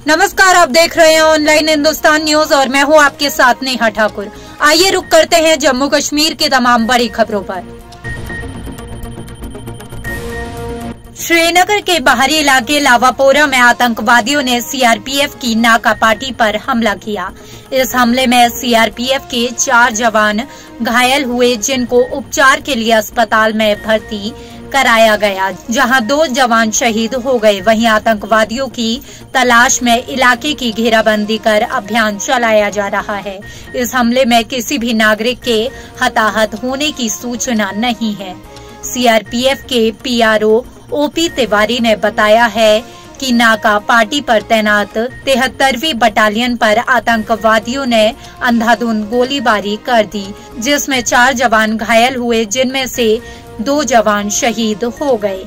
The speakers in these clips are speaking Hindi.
नमस्कार, आप देख रहे हैं ऑनलाइन हिंदुस्तान न्यूज और मैं हूं आपके साथ नेहा ठाकुर। आइए रुक करते हैं जम्मू कश्मीर की तमाम बड़ी खबरों पर। श्रीनगर के बाहरी इलाके लावापोरा में आतंकवादियों ने सीआरपीएफ की नाका पार्टी पर हमला किया। इस हमले में सीआरपीएफ के 4 जवान घायल हुए, जिनको उपचार के लिए अस्पताल में भर्ती कराया गया, जहां 2 जवान शहीद हो गए। वहीं आतंकवादियों की तलाश में इलाके की घेराबंदी कर अभियान चलाया जा रहा है। इस हमले में किसी भी नागरिक के हताहत होने की सूचना नहीं है। सीआरपीएफ के पीआरओ ओपी तिवारी ने बताया है कि नाका पार्टी पर तैनात 73वीं बटालियन पर आतंकवादियों ने अंधाधुंध गोलीबारी कर दी, जिसमें 4 जवान घायल हुए, जिनमें से 2 जवान शहीद हो गए।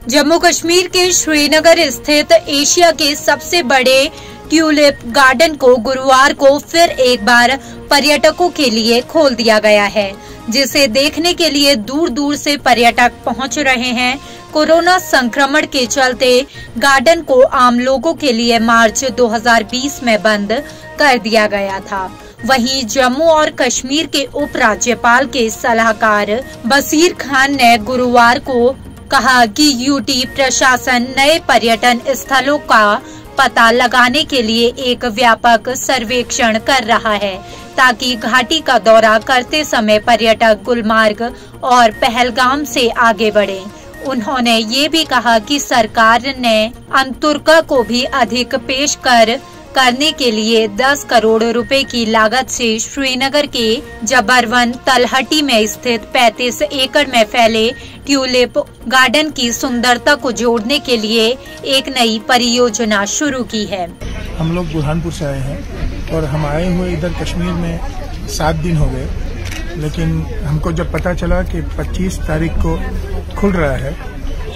जम्मू कश्मीर के श्रीनगर स्थित एशिया के सबसे बड़े ट्यूलिप गार्डन को गुरुवार को फिर एक बार पर्यटकों के लिए खोल दिया गया है, जिसे देखने के लिए दूर दूर से पर्यटक पहुंच रहे हैं। कोरोना संक्रमण के चलते गार्डन को आम लोगों के लिए मार्च 2020 में बंद कर दिया गया था। वहीं जम्मू और कश्मीर के उपराज्यपाल के सलाहकार बशीर खान ने गुरुवार को कहा कि यूटी प्रशासन नए पर्यटन स्थलों का पता लगाने के लिए एक व्यापक सर्वेक्षण कर रहा है, ताकि घाटी का दौरा करते समय पर्यटक गुलमार्ग और पहलगाम से आगे बढ़े। उन्होंने ये भी कहा कि सरकार ने अंतुर्का को भी अधिक पेश करने के लिए 10 करोड़ रुपए की लागत से श्रीनगर के जबरवन तलहटी में स्थित 35 एकड़ में फैले ट्यूलिप गार्डन की सुंदरता को जोड़ने के लिए एक नई परियोजना शुरू की है। हम लोग बुरहानपुर से आए हैं और हम आए हुए इधर कश्मीर में 7 दिन हो गए, लेकिन हमको जब पता चला कि 25 तारीख को खुल रहा है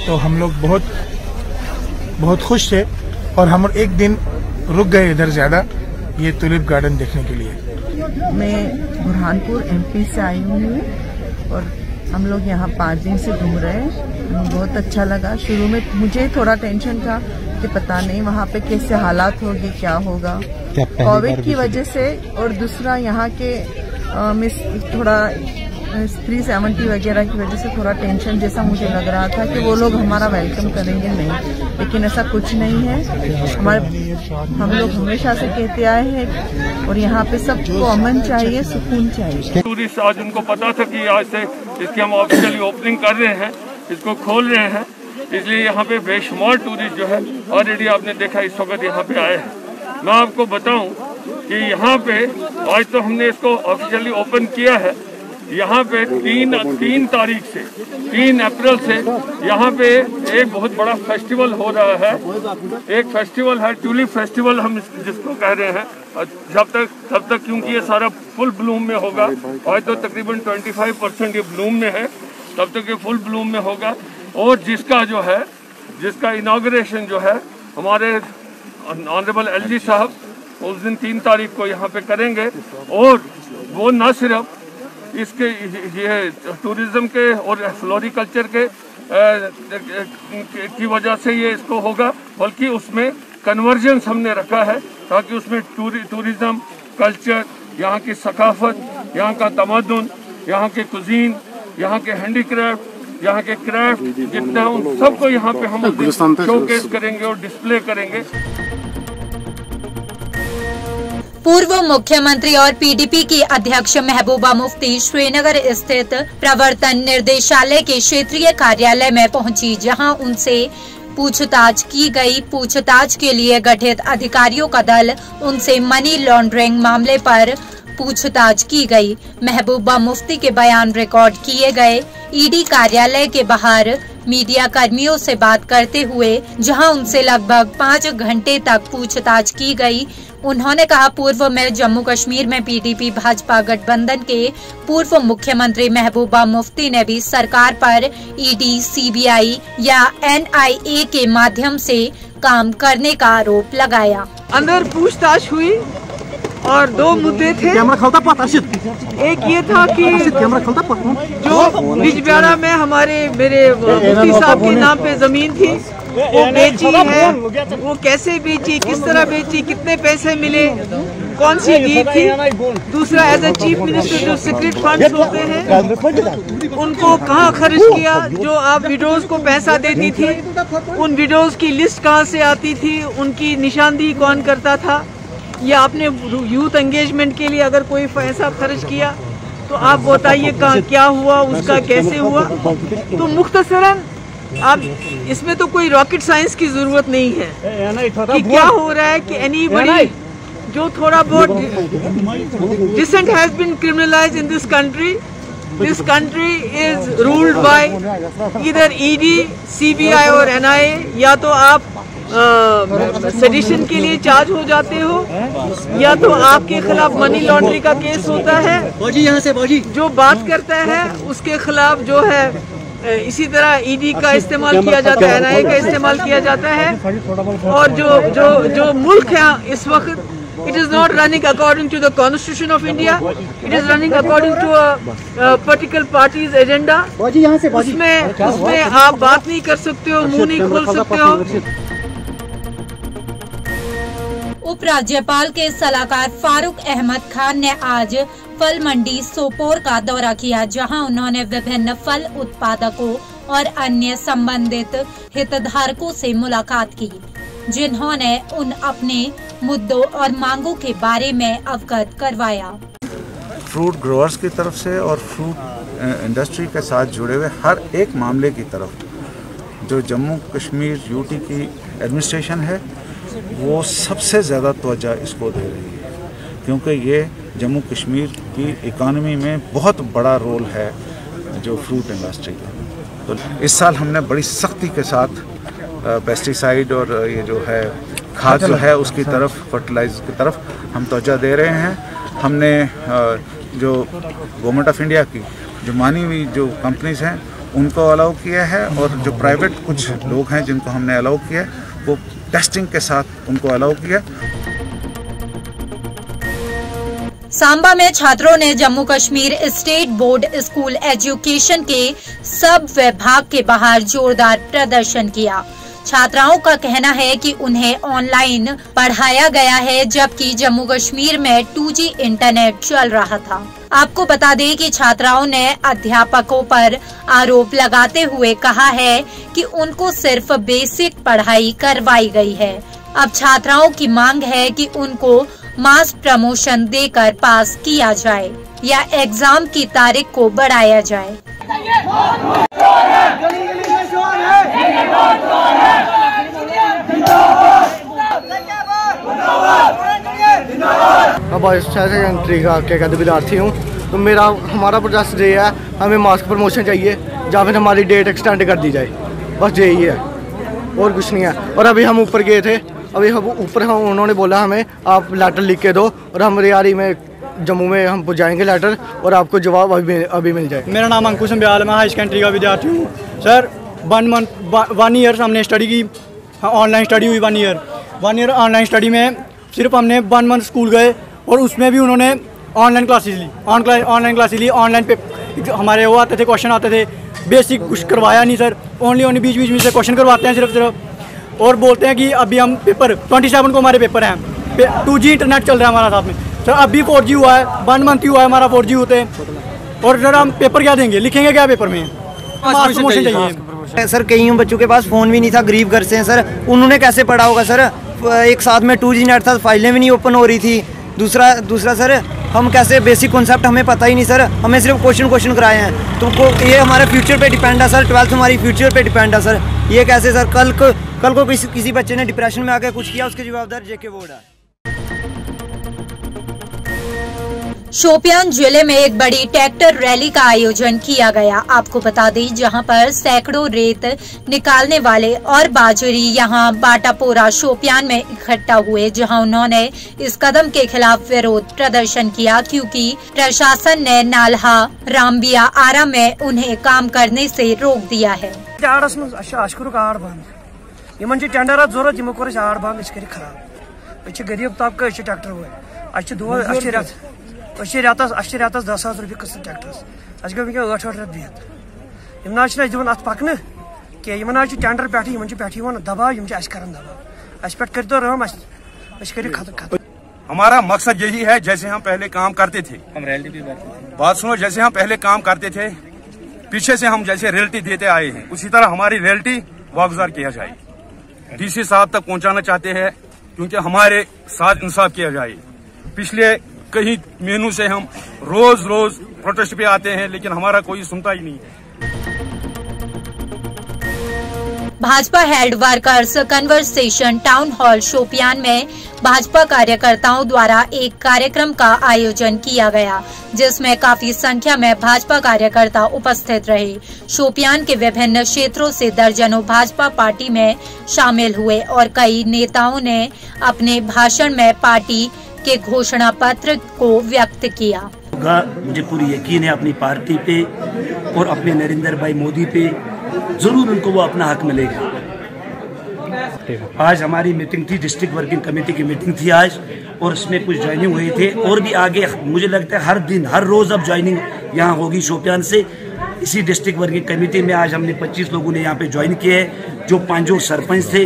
तो हम लोग बहुत खुश थे और हम एक दिन रुक गए इधर ज्यादा ये ट्यूलिप गार्डन देखने के लिए। मैं बुरहानपुर एमपी से आई हूँ और हम लोग यहाँ 5 दिन से घूम रहे हैं। बहुत अच्छा लगा। शुरू में मुझे थोड़ा टेंशन था कि पता नहीं वहाँ पे कैसे हालात होगी, क्या होगा कोविड की वजह से, और दूसरा यहाँ के थोड़ा 370 वगैरह की वजह से थोड़ा टेंशन जैसा मुझे लग रहा था कि वो लोग हमारा वेलकम करेंगे नहीं, लेकिन ऐसा कुछ नहीं है। हम लोग हमेशा से कहते आए हैं और यहाँ पे सबको अमन चाहिए, सुकून चाहिए। टूरिस्ट आज उनको पता था कि आज से इसकी हम ऑफिशियली ओपनिंग कर रहे हैं, इसको खोल रहे हैं, इसलिए यहाँ पे बेशुमार टूरिस्ट जो है ऑलरेडी आपने देखा इस वक्त यहाँ पे आए हैं। मैं आपको बताऊं कि यहाँ पे आज तो हमने इसको ऑफिशियली ओपन किया है। यहाँ पे 3 तारीख से 3 अप्रैल से यहाँ पे एक बहुत बड़ा फेस्टिवल हो रहा है। एक फेस्टिवल है ट्यूलिप फेस्टिवल, हम जिसको कह रहे हैं। तब तक क्योंकि ये सारा फुल ब्लूम में होगा, आज तो तकरीबन 25% ये ब्लूम में है, तब तक ये फुल ब्लूम में होगा। और जिसका इनॉग्रेशन जो है हमारे ऑनरेबल एलजी साहब उस दिन 3 तारीख को यहाँ पे करेंगे। और वो न सिर्फ इसके ये टूरिज्म के और फ्लोरिकल्चर के की वजह से ये इसको होगा, बल्कि उसमें कन्वर्जेंस हमने रखा है ताकि उसमें टूरिज्म, कल्चर, यहाँ की सकाफत, यहाँ का तमद्दुन, यहाँ के कुजीन, यहाँ के हैंडीक्राफ्ट, यहाँ के क्राफ्ट जितना, उन सबको यहाँ पे हम शोकेस करेंगे और डिस्प्ले करेंगे। पूर्व मुख्यमंत्री और पीडीपी की अध्यक्ष महबूबा मुफ्ती श्रीनगर स्थित प्रवर्तन निर्देशालय के क्षेत्रीय कार्यालय में पहुंची, जहां उनसे पूछताछ की गई। पूछताछ के लिए गठित अधिकारियों का दल उनसे मनी लॉन्ड्रिंग मामले पर पूछताछ की गई। महबूबा मुफ्ती के बयान रिकॉर्ड किए गए। ईडी कार्यालय के बाहर मीडिया कर्मियों से बात करते हुए जहां उनसे लगभग 5 घंटे तक पूछताछ की गई। उन्होंने कहा, पूर्व में जम्मू कश्मीर में पीडीपी भाजपा गठबंधन के पूर्व मुख्यमंत्री महबूबा मुफ्ती ने भी सरकार पर ईडी, सीबीआई या एनआईए के माध्यम से काम करने का आरोप लगाया। अंदर पूछताछ हुई और 2 मुद्दे थे। एक ये था कि जो बिजबियाड़ा में मेरे मुफ्ती साहब के नाम पे जमीन थी, वो बेची है, वो कैसे बेची, किस तरह बेची, कितने पैसे मिले, कौन सी जीत थी। दूसरा, एज ए चीफ मिनिस्टर जो सीक्रेट फंड्स होते हैं उनको कहाँ खर्च किया, जो आप विडोज को पैसा देती थी उन विडोज की लिस्ट कहाँ से आती थी, उनकी निशानदेही कौन करता था, या आपने यूथ एंगेजमेंट के लिए अगर कोई पैसा खर्च किया तो आप बताइए क्या हुआ, उसका कैसे हुआ। तो मुख्तसरन आप इसमें तो कोई रॉकेट साइंस की जरूरत नहीं है कि क्या हो रहा है कि एनीबडी जो थोड़ा बहुत decent has been criminalised in this country. This country is ruled by either ED, CBI और एनआईए, या तो आप सेडिशन के लिए चार्ज हो जाते हो या तो आपके खिलाफ मनी लॉन्ड्रिंग का केस होता है। यहाँ से जो बात करता है उसके खिलाफ जो है इसी तरह ईडी का इस्तेमाल किया जाता है, एनआईए का इस्तेमाल किया जाता है। और जो मुल्क है इस वक्त, it is not running according to the Constitution of India. It is running according to a particular party's agenda. उसमें आप बात नहीं कर सकते हो, मुंह नहीं खोल सकते हो। उपराज्यपाल के सलाहकार फारूक अहमद खान ने आज फल मंडी सोपोर का दौरा किया, जहां उन्होंने विभिन्न फल उत्पादकों और अन्य संबंधित हितधारकों से मुलाकात की, जिन्होंने उन अपने मुद्दों और मांगों के बारे में अवगत करवाया। फ्रूट ग्रोअर्स की तरफ से और फ्रूट इंडस्ट्री के साथ जुड़े हुए हर एक मामले की तरफ जो जम्मू कश्मीर यूटी की एडमिनिस्ट्रेशन है वो सबसे ज़्यादा तवज्जो इसको दे रही है, क्योंकि ये जम्मू कश्मीर की इकानमी में बहुत बड़ा रोल है जो फ्रूट इंडस्ट्री का। तो इस साल हमने बड़ी सख्ती के साथ पेस्टिसाइड और ये जो है खाद जो है उसकी तरफ, फर्टिलाइजर की तरफ हम तवज्जो दे रहे हैं। हमने जो गवर्नमेंट ऑफ इंडिया की जो मानी हुई जो कंपनीज हैं उनको अलाउ किया है, और जो प्राइवेट कुछ लोग हैं जिनको हमने अलाउ किया है वो टेस्टिंग के साथ उनको अलाउ किया। सांबा में छात्रों ने Jammu Kashmir state board school education के सब विभाग के बाहर जोरदार प्रदर्शन किया। छात्राओं का कहना है कि उन्हें ऑनलाइन पढ़ाया गया है, जबकि जम्मू कश्मीर में 2G इंटरनेट चल रहा था। आपको बता दें कि छात्राओं ने अध्यापकों पर आरोप लगाते हुए कहा है कि उनको सिर्फ बेसिक पढ़ाई करवाई गई है। अब छात्राओं की मांग है कि उनको मास प्रमोशन देकर पास किया जाए या एग्जाम की तारीख को बढ़ाया जाए। सेकेंडरी का क्या कहते विद्यार्थी हूँ, तो हमारा प्रोजेक्ट ये है, हमें मास्क प्रमोशन चाहिए या फिर हमारी डेट एक्सटेंड कर दी जाए, बस यही है और कुछ नहीं है। और अभी हम ऊपर गए थे, अभी हम ऊपर उन्होंने बोला हमें आप लेटर लिख के दो, और हम रियारी में जम्मू में हम पहुँचाएंगे लेटर और आपको जवाब अभी मिल जाए। मेरा नाम अंकुश अंबियाल, मैं हाई सेकेंडरी का विद्यार्थी हूँ। सर 1 ईयर हमने स्टडी की, ऑनलाइन स्टडी हुई 1 ईयर ऑनलाइन स्टडी में सिर्फ हमने 1 मंथ स्कूल गए और उसमें भी उन्होंने ऑनलाइन क्लासेस ली, ऑनलाइन पे हमारे वो आते थे, क्वेश्चन आते थे, बेसिक कुछ करवाया नहीं सर। ओनली बीच में से क्वेश्चन करवाते हैं सिर्फ, और बोलते हैं कि अभी हम पेपर 27 को हमारे पेपर हैं, 2G इंटरनेट चल रहा है हमारा साथ में। सर अभी 4G हुआ है, 1 मंथ ही हुआ है हमारा 4G होते हैं, और सर हम पेपर क्या देंगे, लिखेंगे क्या पेपर में? प्रमोशन चाहिए सर। कई बच्चों के पास फ़ोन भी नहीं था, गरीब घर से हैं सर, उन्होंने कैसे पढ़ा होगा सर? एक साथ में 2G नेट था, फाइलें भी नहीं ओपन हो रही थी। दूसरा सर हम कैसे, बेसिक कॉन्सेप्ट हमें पता ही नहीं सर, हमें सिर्फ क्वेश्चन कराए हैं। तो ये हमारे फ्यूचर पे डिपेंड है सर, 12th हमारी फ्यूचर पे डिपेंड है सर। ये कैसे सर, कल को किसी बच्चे ने डिप्रेशन में आकर कुछ किया, उसके जवाबदार जेके बोर्ड है। शोपियान जिले में एक बड़ी ट्रैक्टर रैली का आयोजन किया गया। आपको बता दें, जहां पर सैकड़ों रेत निकालने वाले और बाजरी यहां बाटापोरा शोपियान में इकट्ठा हुए, जहां उन्होंने इस कदम के खिलाफ विरोध प्रदर्शन किया, क्योंकि प्रशासन ने नालहा रामबिया आरा में उन्हें काम करने से रोक दिया है। गरीब तबका ट्रैक्टर वो रेतस 10,000 रुपये किस्त ट्रैक्टरस, गई 8 रत बिहत, दिवान अत पकन कि यमन टेंडर पे दबाव दबाव अस पे कर दो रहम खत्म। हमारा मकसद यही है, जैसे हम पहले काम करते थे, हम रियल्टी भी बात सुनो, जैसे हम पहले काम करते थे, पीछे से हम जैसे रियल्टी देते आए हैं, उसी तरह हमारी रियल्टी वागुजार किया जाए। डीसी साहब तक पहुंचाना चाहते हैं, क्योंकि हमारे साथ इंसाफ किया जाए। पिछले कई महीनों से हम रोज प्रोटेस्ट पे आते हैं, लेकिन हमारा कोई सुनता ही नहीं है। Bhajpa head workers conversation town hall Shopian में भाजपा कार्यकर्ताओं द्वारा एक कार्यक्रम का आयोजन किया गया, जिसमें काफी संख्या में भाजपा कार्यकर्ता उपस्थित रहे। शोपियान के विभिन्न क्षेत्रों से दर्जनों भाजपा पार्टी में शामिल हुए और कई नेताओं ने अपने भाषण में पार्टी के घोषणा पत्र को व्यक्त किया। मुझे पूरी यकीन है अपनी पार्टी पे और अपने नरेंद्र भाई मोदी पे जरूर उनको वो अपना हक मिलेगा। आज हमारी मीटिंग थी, डिस्ट्रिक्ट वर्किंग कमेटी की मीटिंग थी आज, और उसमें कुछ ज्वाइनिंग हुए थे और भी आगे मुझे लगता है हर दिन हर रोज अब ज्वाइनिंग यहाँ होगी शोपियान से। इसी डिस्ट्रिक्ट वर्किंग कमेटी में आज हमने 25 लोगों ने यहाँ पे ज्वाइन किया है, जो 5 सरपंच थे,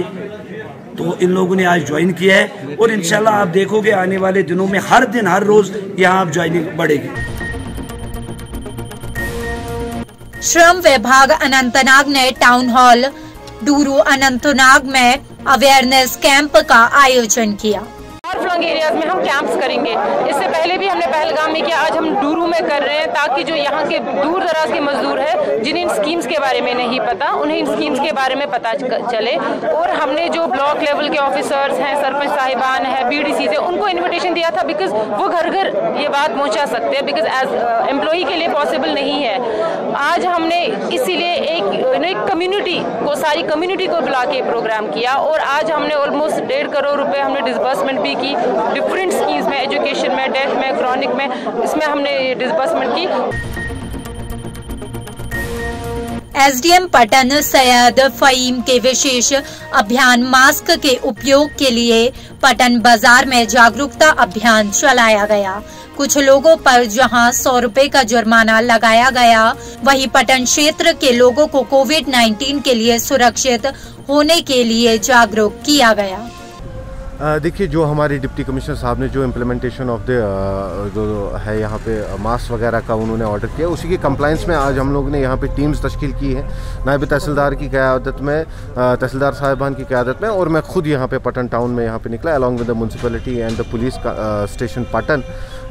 तो इन लोगों ने आज ज्वाइन किया है और इंशाल्लाह आप देखोगे आने वाले दिनों में हर दिन हर रोज यहाँ आप ज्वाइनिंग बढ़ेगी। श्रम विभाग अनंतनाग ने टाउन हॉल डूरू अनंतनाग में अवेयरनेस कैंप का आयोजन किया। फ्लंग एरियाज में हम कैंप्स करेंगे। इससे पहले भी हमने पहलगाम में किया, आज हम डूरू में कर रहे हैं, ताकि जो यहाँ के दूर दराज के मजदूर हैं जिन्हें इन स्कीम्स के बारे में नहीं पता, उन्हें इन स्कीम्स के बारे में पता चले। और हमने जो ब्लॉक लेवल के ऑफिसर्स हैं, सरपंच साहिबान हैं, बीडीसी से, उनको इन्विटेशन दिया था, बिकॉज वो घर घर ये बात पहुँचा सकते हैं, बिकॉज एज एम्प्लॉई के लिए पॉसिबल नहीं है। आज हमने इसीलिए एक कम्युनिटी को, सारी कम्युनिटी को बुला के प्रोग्राम किया और आज हमने ऑलमोस्ट 1.5 करोड़ रुपए हमने डिसबर्समेंट भी की डिफरेंट स्कीम्स में, एजुकेशन में, डेथ में, क्रॉनिक में, इसमें हमने डिसबर्समेंट की। एसडीएम पटन सैयद फहीम के विशेष अभियान मास्क के उपयोग के लिए पटन बाजार में जागरूकता अभियान चलाया गया। कुछ लोगों पर जहां 100 रुपए का जुर्माना लगाया गया, वहीं पटन क्षेत्र के लोगों को कोविड-19 के लिए सुरक्षित होने के लिए जागरूक किया गया। देखिए, जो हमारे डिप्टी कमिश्नर साहब ने जो इम्प्लीमेंटेशन ऑफ द जो है यहाँ पे मास्क वगैरह का उन्होंने ऑर्डर किया, उसी के कंप्लाइंस में आज हम लोग ने यहाँ पे टीम्स तश्कील की है, नायब तहसीलदार की क़यादत में, तहसीलदार साहिबान की क़यादत में, और मैं खुद यहाँ पे पटन टाउन में यहाँ पे निकला along with the municipality and the police station Patan.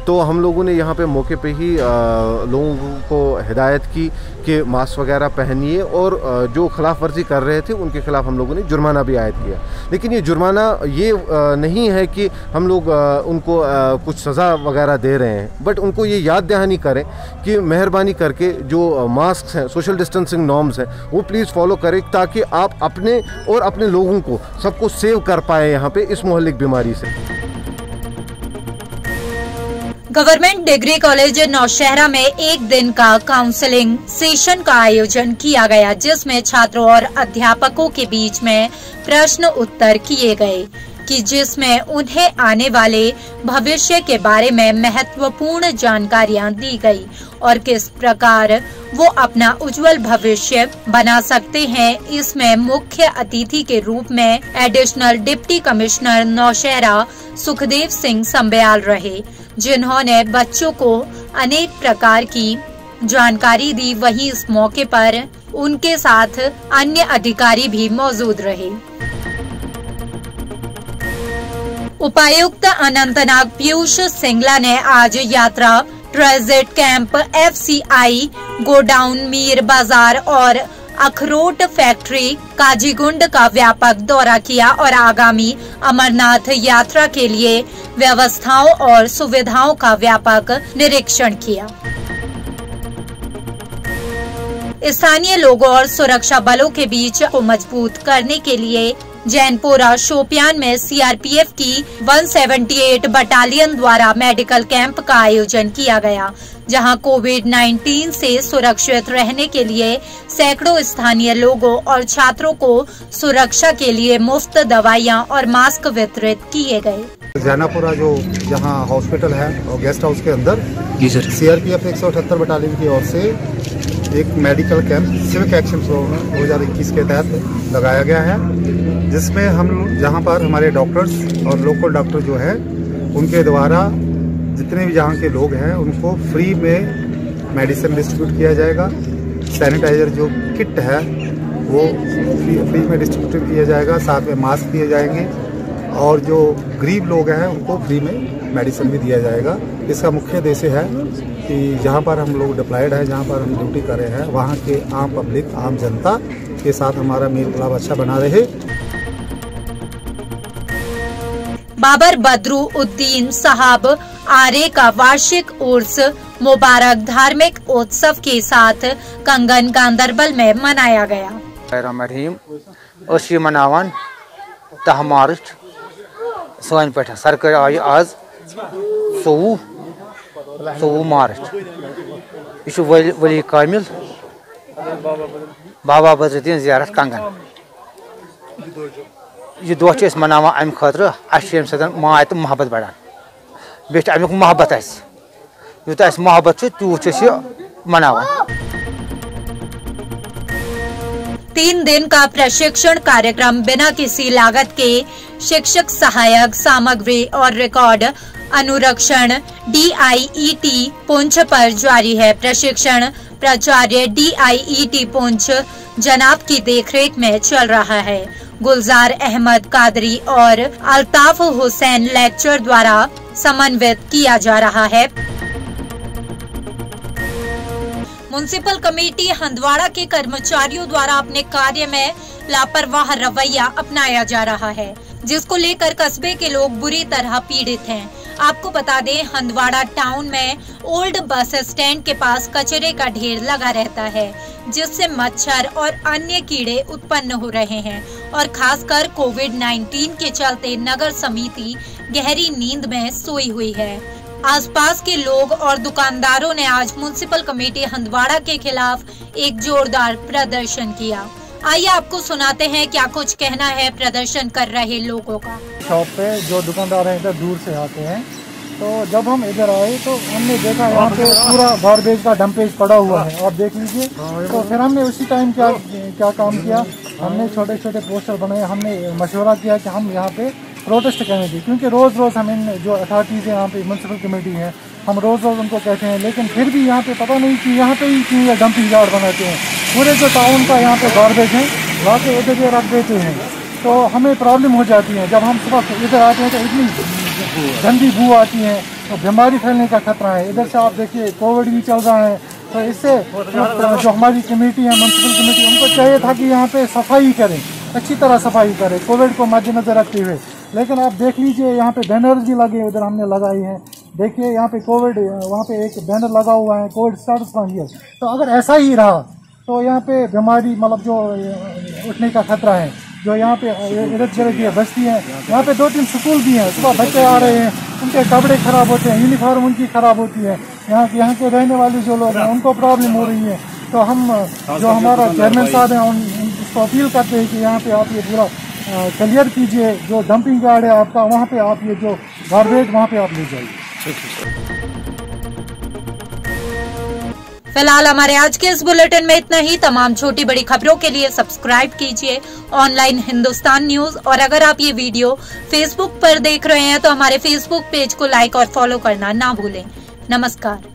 तो हम लोगों ने यहाँ पे मौके पे ही लोगों को हिदायत की कि मास्क वगैरह पहनिए, और जो खिलाफ वर्जी कर रहे थे उनके खिलाफ हम लोगों ने जुर्माना भी आयद किया। लेकिन ये जुर्माना ये नहीं है कि हम लोग उनको कुछ सज़ा वगैरह दे रहे हैं, बट उनको ये याद दहानी करें कि मेहरबानी करके जो मास्क हैं, सोशल डिस्टेंसिंग नॉर्म्स हैं, वो प्लीज़ फॉलो करें, ताकि आप अपने और अपने लोगों को सबको सेव कर पाए यहाँ पे इस मोहल्लिक बीमारी से। गवर्नमेंट डिग्री कॉलेज नौशहरा में एक दिन का काउंसलिंग सेशन का आयोजन किया गया, जिसमें छात्रों और अध्यापकों के बीच में प्रश्न उत्तर किए गए, कि जिसमें उन्हें आने वाले भविष्य के बारे में महत्वपूर्ण जानकारियां दी गई और किस प्रकार वो अपना उज्जवल भविष्य बना सकते हैं। इसमें मुख्य अतिथि के रूप में additional deputy commissioner Nowshera Sukhdev Singh Sambyal रहे, जिन्होंने बच्चों को अनेक प्रकार की जानकारी दी। वहीं इस मौके पर उनके साथ अन्य अधिकारी भी मौजूद रहे। उपायुक्त अनंतनाग पीयूष सिंगला ने आज यात्रा transit camp, FCI godown, Mir बाजार और अखरोट फैक्ट्री काजीगुंड का व्यापक दौरा किया और आगामी अमरनाथ यात्रा के लिए व्यवस्थाओं और सुविधाओं का व्यापक निरीक्षण किया। स्थानीय लोगों और सुरक्षा बलों के बीच को मजबूत करने के लिए जैनपुरा शोपियान में CRPF की 178 बटालियन द्वारा मेडिकल कैंप का आयोजन किया गया, जहां कोविड-19 से सुरक्षित रहने के लिए सैकड़ों स्थानीय लोगों और छात्रों को सुरक्षा के लिए मुफ्त दवाइयां और मास्क वितरित किए गए। जैनापुरा जो जहां हॉस्पिटल है और गेस्ट हाउस के अंदर CRPF 178 बटालियन की ओर से एक medical camp civic action programme 2021 के तहत लगाया गया है, जिसमें हम जहां पर हमारे डॉक्टर्स और लोकल डॉक्टर जो है उनके द्वारा जितने भी यहाँ के लोग हैं उनको फ्री में मेडिसिन डिस्ट्रीब्यूट किया जाएगा। सैनिटाइजर जो किट है वो फ्री में डिस्ट्रीब्यूट किया जाएगा, साथ में मास्क दिए जाएंगे और जो गरीब लोग हैं उनको फ्री में मेडिसिन भी दिया जाएगा। इसका मुख्य उद्देश्य है कि जहाँ पर हम लोग डिप्लॉयड हैं, जहाँ पर हम ड्यूटी कर रहे हैं, वहाँ के आम पब्लिक, आम जनता के साथ हमारा मेल मिलाप अच्छा बना रहे। बाबर बदरुद्दीन साहब आर्य का वार्षिक उर्स मुबारक धार्मिक उत्सव के साथ कंगन गांदरबल में मनाया गया। मनावान 10 मार्च सन पे सरकार आई आज 24 मार्च यह वली कामिल बाबा बदरुद्दीन ज़ियारत कंगन। यह दह मनावान अमि खतर अम माय तो मोहब्बत बढ़ान बे अमुक मोहब्बत यूत मोहब्बत तूत मनावान। 3 दिन का प्रशिक्षण कार्यक्रम बिना किसी लागत के शिक्षक सहायक सामग्री और रिकॉर्ड अनुरक्षण DIET पुंछ पर जारी है। प्रशिक्षण प्राचार्य DIET पुंछ जनाब की देखरेख में चल रहा है। गुलजार अहमद कादरी और अल्ताफ हुसैन लेक्चर द्वारा समन्वित किया जा रहा है। म्युनिसिपल कमेटी हंदवाड़ा के कर्मचारियों द्वारा अपने कार्य में लापरवाह रवैया अपनाया जा रहा है, जिसको लेकर कस्बे के लोग बुरी तरह पीड़ित हैं। आपको बता दें, हंदवाड़ा टाउन में ओल्ड बस स्टैंड के पास कचरे का ढेर लगा रहता है, जिससे मच्छर और अन्य कीड़े उत्पन्न हो रहे हैं और खासकर कोविड-19 के चलते नगर समिति गहरी नींद में सोई हुई है। आसपास के लोग और दुकानदारों ने आज म्युनिसिपल कमेटी हंदवाड़ा के खिलाफ एक जोरदार प्रदर्शन किया। आइए आपको सुनाते हैं क्या कुछ कहना है प्रदर्शन कर रहे लोगों का। शॉप पे जो दुकानदार हैं इधर दूर से आते हैं, तो जब हम इधर आए तो हमने देखा यहाँ पे पूरा गार्बेज का डंपेज पड़ा हुआ है, आप देख लीजिए। तो फिर हमने उसी टाइम क्या काम किया, हमने छोटे छोटे पोस्टर बनाए। हमने मशवरा किया कि हम यहाँ पे प्रोटेस्ट करेंगे, क्योंकि रोज़ हम इन जो अथॉरिटीज़ हैं यहाँ पे म्युनिसिपल कमेटी है, हम रोज़ उनको कहते हैं, लेकिन फिर भी यहाँ पे पता नहीं कि यहाँ पे ही क्यों ये डंपिंग यार्ड बनाते हैं। पूरे जो टाउन का यहाँ पे गार्बेज है वहाँ के इधर ये रख देते हैं, तो हमें प्रॉब्लम हो जाती है। जब हम सुबह इधर आते हैं तो इतनी गंदी बू आती है, तो बीमारी फैलने का खतरा है। इधर से आप देखिए कोविड भी चल रहा है, तो इससे जो हमारी कमेटी है म्युनिसिपल कमेटी, उनको चाहिए था कि यहाँ पे सफाई करें, अच्छी तरह सफाई करें कोविड को मद्देनजर रखते हुए। लेकिन आप देख लीजिए यहाँ पे बैनर्स भी लगे, उधर हमने लगाई हैं, देखिए यहाँ पे कोविड, वहाँ पे एक बैनर लगा हुआ है कोविड स्टेटस फ्रॉम हियर। तो अगर ऐसा ही रहा तो यहाँ पे बीमारी मतलब जो उठने का खतरा है। जो यहाँ पे इधर गिरद की बस्ती है, यहाँ पे 2-3 स्कूल भी हैं, सुबह बच्चे आ रहे हैं, उनके कपड़े खराब होते हैं, यूनिफॉर्म उनकी खराब होती है। यहाँ के रहने वाले जो लोग हैं उनको प्रॉब्लम हो रही है। तो हम जो हमारा चेयरमैन साहब हैं उसको अपील करते हैं कि यहाँ पे आप ये पूरा क्लियर कीजिए, जो डंपिंग यार्ड है आपका, वहाँ पे आप ये जो गार्बेज वहाँ पे आप ले जाइए। फिलहाल हमारे आज के इस बुलेटिन में इतना ही। तमाम छोटी बड़ी खबरों के लिए सब्सक्राइब कीजिए ऑनलाइन हिंदुस्तान न्यूज, और अगर आप ये वीडियो फेसबुक पर देख रहे हैं तो हमारे फेसबुक पेज को लाइक और फॉलो करना ना भूलें। नमस्कार।